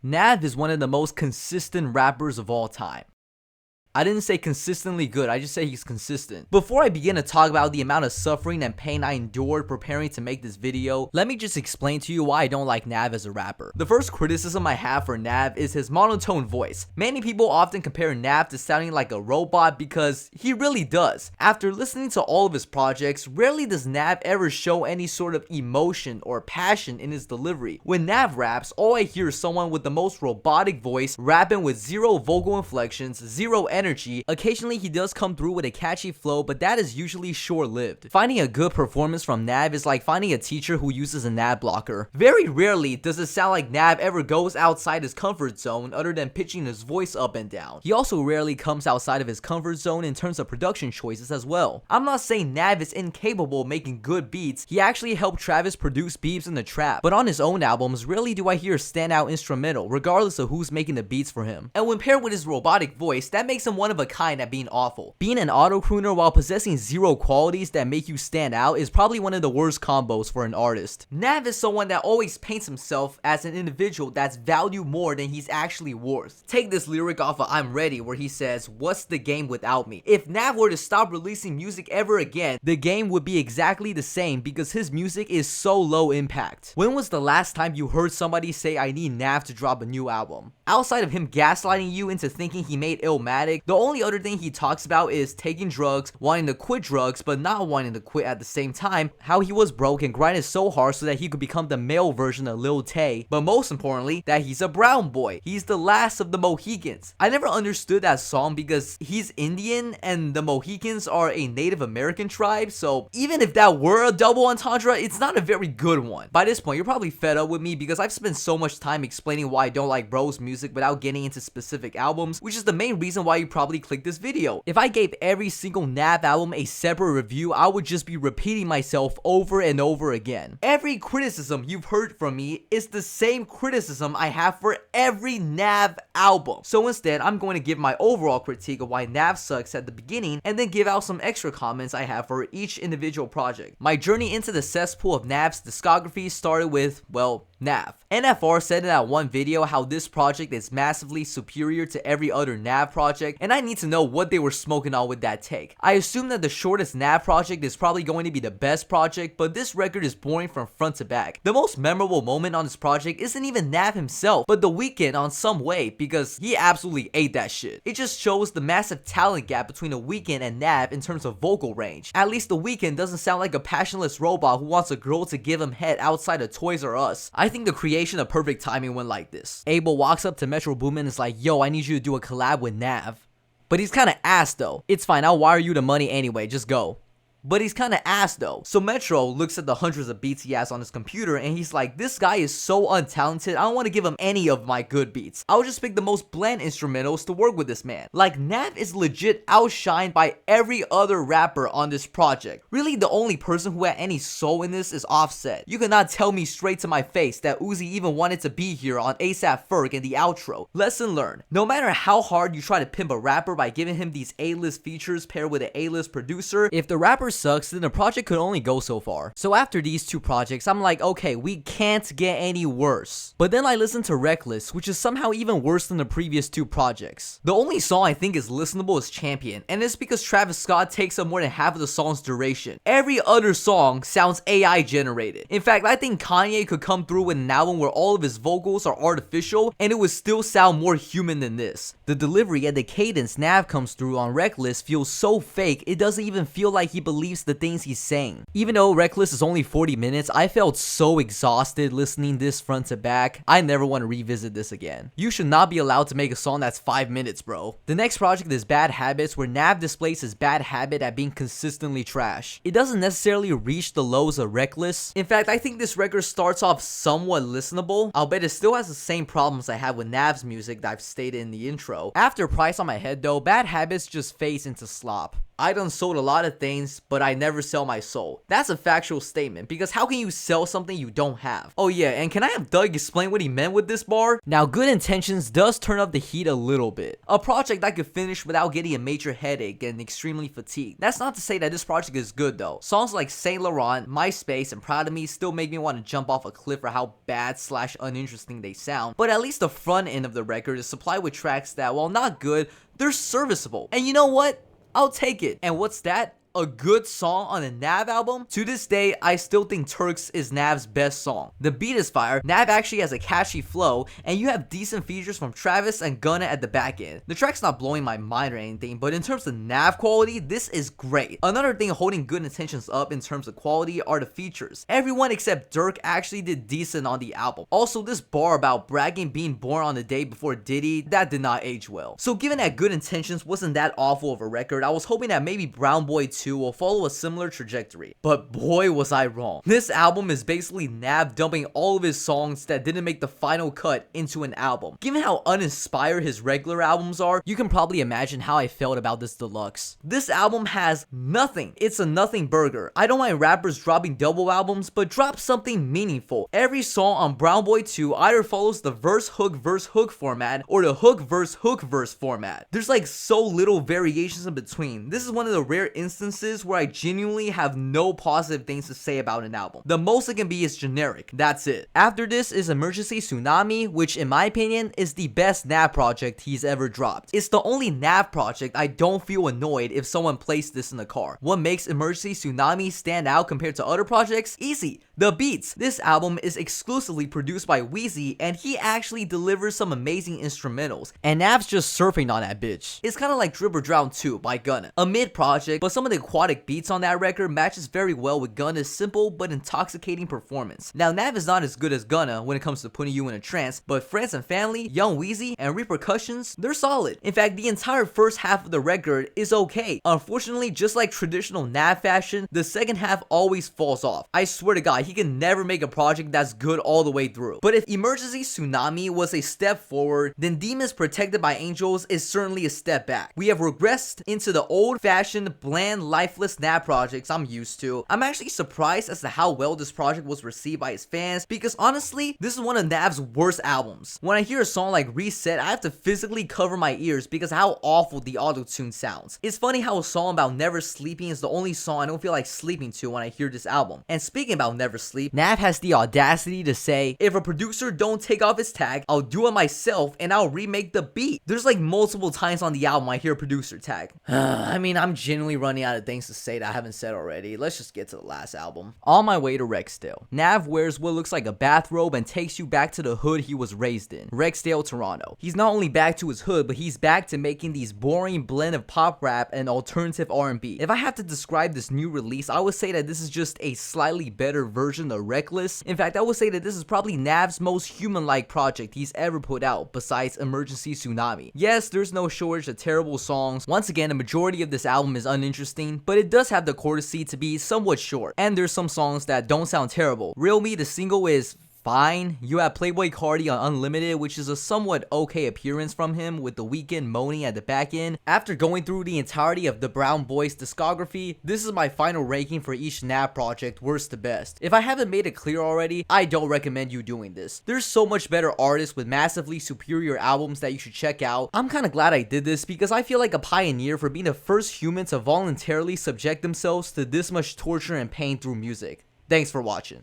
Nav is one of the most consistent rappers of all time. I didn't say consistently good, I just say he's consistent. Before I begin to talk about the amount of suffering and pain I endured preparing to make this video, let me just explain to you why I don't like Nav as a rapper. The first criticism I have for Nav is his monotone voice. Many people often compare Nav to sounding like a robot because he really does. After listening to all of his projects, rarely does Nav ever show any sort of emotion or passion in his delivery. When Nav raps, all I hear is someone with the most robotic voice rapping with zero vocal inflections, zero energy. Occasionally he does come through with a catchy flow, but that is usually short-lived. Finding a good performance from Nav is like finding a teacher who uses a Nav blocker. Very rarely does it sound like Nav ever goes outside his comfort zone other than pitching his voice up and down. He also rarely comes outside of his comfort zone in terms of production choices as well. I'm not saying Nav is incapable of making good beats. He actually helped Travis produce beats in the trap, but on his own albums, rarely do I hear a standout instrumental regardless of who's making the beats for him. And when paired with his robotic voice, that makes him one of a kind at being awful. Being an auto-crooner while possessing zero qualities that make you stand out is probably one of the worst combos for an artist. Nav is someone that always paints himself as an individual that's valued more than he's actually worth. Take this lyric off of I'm Ready where he says, "What's the game without me?" If Nav were to stop releasing music ever again, the game would be exactly the same because his music is so low impact. When was the last time you heard somebody say I need Nav to drop a new album? Outside of him gaslighting you into thinking he made Illmatic, the only other thing he talks about is taking drugs, wanting to quit drugs but not wanting to quit at the same time, how he was broke and grinded so hard so that he could become the male version of Lil Tay, but most importantly, that he's a brown boy. He's the last of the Mohicans. I never understood that song because he's Indian and the Mohicans are a Native American tribe, so even if that were a double entendre, it's not a very good one. By this point, you're probably fed up with me because I've spent so much time explaining why I don't like Bro's music without getting into specific albums, which is the main reason why you probably click this video. If I gave every single Nav album a separate review, I would just be repeating myself over and over again. Every criticism you've heard from me is the same criticism I have for every Nav album. So instead, I'm going to give my overall critique of why Nav sucks at the beginning and then give out some extra comments I have for each individual project. My journey into the cesspool of Nav's discography started with, well, Nav. NFR said in that one video how this project is massively superior to every other Nav project, and I need to know what they were smoking on with that take. I assume that the shortest Nav project is probably going to be the best project, but this record is boring from front to back. The most memorable moment on this project isn't even Nav himself, but The Weeknd on Some Way, because he absolutely ate that shit. It just shows the massive talent gap between The Weeknd and Nav in terms of vocal range. At least The Weeknd doesn't sound like a passionless robot who wants a girl to give him head outside of Toys R Us. I think the creation of Perfect Timing went like this. Abel walks up to Metro Boomin and is like, "Yo, I need you to do a collab with Nav." But he's kinda ass though. "It's fine, I'll wire you the money anyway, just go." But he's kinda ass though. So Metro looks at the hundreds of beats he has on his computer and he's like, "This guy is so untalented, I don't want to give him any of my good beats. I'll just pick the most bland instrumentals to work with this man." Like, Nav is legit outshined by every other rapper on this project. Really, the only person who had any soul in this is Offset. You cannot tell me straight to my face that Uzi even wanted to be here on ASAP Ferg in the outro. Lesson learned. No matter how hard you try to pimp a rapper by giving him these A-list features paired with an A-list producer, if the rapper sucks, then the project could only go so far. So after these two projects, I'm like, okay, we can't get any worse. But then I listened to Reckless, which is somehow even worse than the previous two projects. The only song I think is listenable is Champion, and it's because Travis Scott takes up more than half of the song's duration. Every other song sounds AI generated. In fact, I think Kanye could come through with an album where all of his vocals are artificial and it would still sound more human than this. The delivery and the cadence Nav comes through on Reckless feels so fake, it doesn't even feel like he believes the things he's saying. Even though Reckless is only 40 minutes, I felt so exhausted listening this front to back. I never want to revisit this again. You should not be allowed to make a song that's 5 minutes, bro. The next project is Bad Habits, where Nav displays his bad habit at being consistently trash. It doesn't necessarily reach the lows of Reckless. In fact, I think this record starts off somewhat listenable, albeit it still has the same problems I have with Nav's music that I've stated in the intro. After Price on My Head though, Bad Habits just fades into slop. I done sold a lot of things, but but I never sell my soul. That's a factual statement, because how can you sell something you don't have? Oh yeah, and can I have Doug explain what he meant with this bar? Now, Good Intentions does turn up the heat a little bit. A project I could finish without getting a major headache and extremely fatigued. That's not to say that this project is good though. Songs like Saint Laurent, MySpace, and Proud of Me still make me want to jump off a cliff for how bad / uninteresting they sound, but at least the front end of the record is supplied with tracks that, while not good, they're serviceable. And you know what? I'll take it. And what's that? A good song on a NAV album? To this day, I still think Turks is NAV's best song. The beat is fire, NAV actually has a catchy flow, and you have decent features from Travis and Gunna at the back end. The track's not blowing my mind or anything, but in terms of NAV quality, this is great. Another thing holding Good Intentions up in terms of quality are the features. Everyone except Dirk actually did decent on the album. Also, this bar about bragging being born on the day before Diddy, that did not age well. So given that Good Intentions wasn't that awful of a record, I was hoping that maybe Brown Boy 2 will follow a similar trajectory. But boy was I wrong. This album is basically NAV dumping all of his songs that didn't make the final cut into an album. Given how uninspired his regular albums are, you can probably imagine how I felt about this deluxe. This album has nothing. It's a nothing burger. I don't mind rappers dropping double albums, but drop something meaningful. Every song on Brown Boy 2 either follows the verse hook format or the hook verse format. There's like so little variations in between. This is one of the rare instances where I genuinely have no positive things to say about an album. The most it can be is generic. That's it. After this is Emergency Tsunami, which in my opinion is the best NAV project he's ever dropped. It's the only NAV project I don't feel annoyed if someone placed this in the car. What makes Emergency Tsunami stand out compared to other projects? Easy. The beats. This album is exclusively produced by Wheezy, and he actually delivers some amazing instrumentals, and NAV's just surfing on that bitch. It's kind of like Drip or Drown 2 by Gunna. A mid project, but some of the aquatic beats on that record matches very well with Gunna's simple but intoxicating performance. Now, NAV is not as good as Gunna when it comes to putting you in a trance, but Friends and Family, Young Wheezy, and Repercussions, they're solid. In fact, the entire first half of the record is okay. Unfortunately, just like traditional NAV fashion, the second half always falls off. I swear to God, he can never make a project that's good all the way through. But if Emergency Tsunami was a step forward, then Demons Protected by Angels is certainly a step back. We have regressed into the old-fashioned, bland, lifeless NAV projects I'm used to. I'm actually surprised as to how well this project was received by his fans, because honestly, this is one of NAV's worst albums. When I hear a song like Reset, I have to physically cover my ears because of how awful the auto-tune sounds. It's funny how a song about never sleeping is the only song I don't feel like sleeping to when I hear this album. And speaking about never sleep, NAV has the audacity to say, if a producer don't take off his tag, I'll do it myself and I'll remake the beat. There's like multiple times on the album I hear producer tag. I mean, I'm genuinely running out of things to say that I haven't said already. Let's just get to the last album. On My Way to REXDALE. NAV wears what looks like a bathrobe and takes you back to the hood he was raised in, REXDALE, Toronto. He's not only back to his hood, but he's back to making these boring blend of pop rap and alternative R&B. If I had to describe this new release, I would say that this is just a slightly better version of Reckless. In fact, I would say that this is probably NAV's most human-like project he's ever put out, besides Emergency Tsunami. Yes, there's no shortage of terrible songs. Once again, the majority of this album is uninteresting, but it does have the courtesy to be somewhat short. And there's some songs that don't sound terrible. Real Me, the single, is fine. You have Playboy Cardi on Unlimited, which is a somewhat okay appearance from him with The Weeknd moaning at the back end. After going through the entirety of the Brown Boys discography, this is my final ranking for each NAV project, worst to best. If I haven't made it clear already, I don't recommend you doing this. There's so much better artists with massively superior albums that you should check out. I'm kinda glad I did this because I feel like a pioneer for being the first human to voluntarily subject themselves to this much torture and pain through music. Thanks for watching.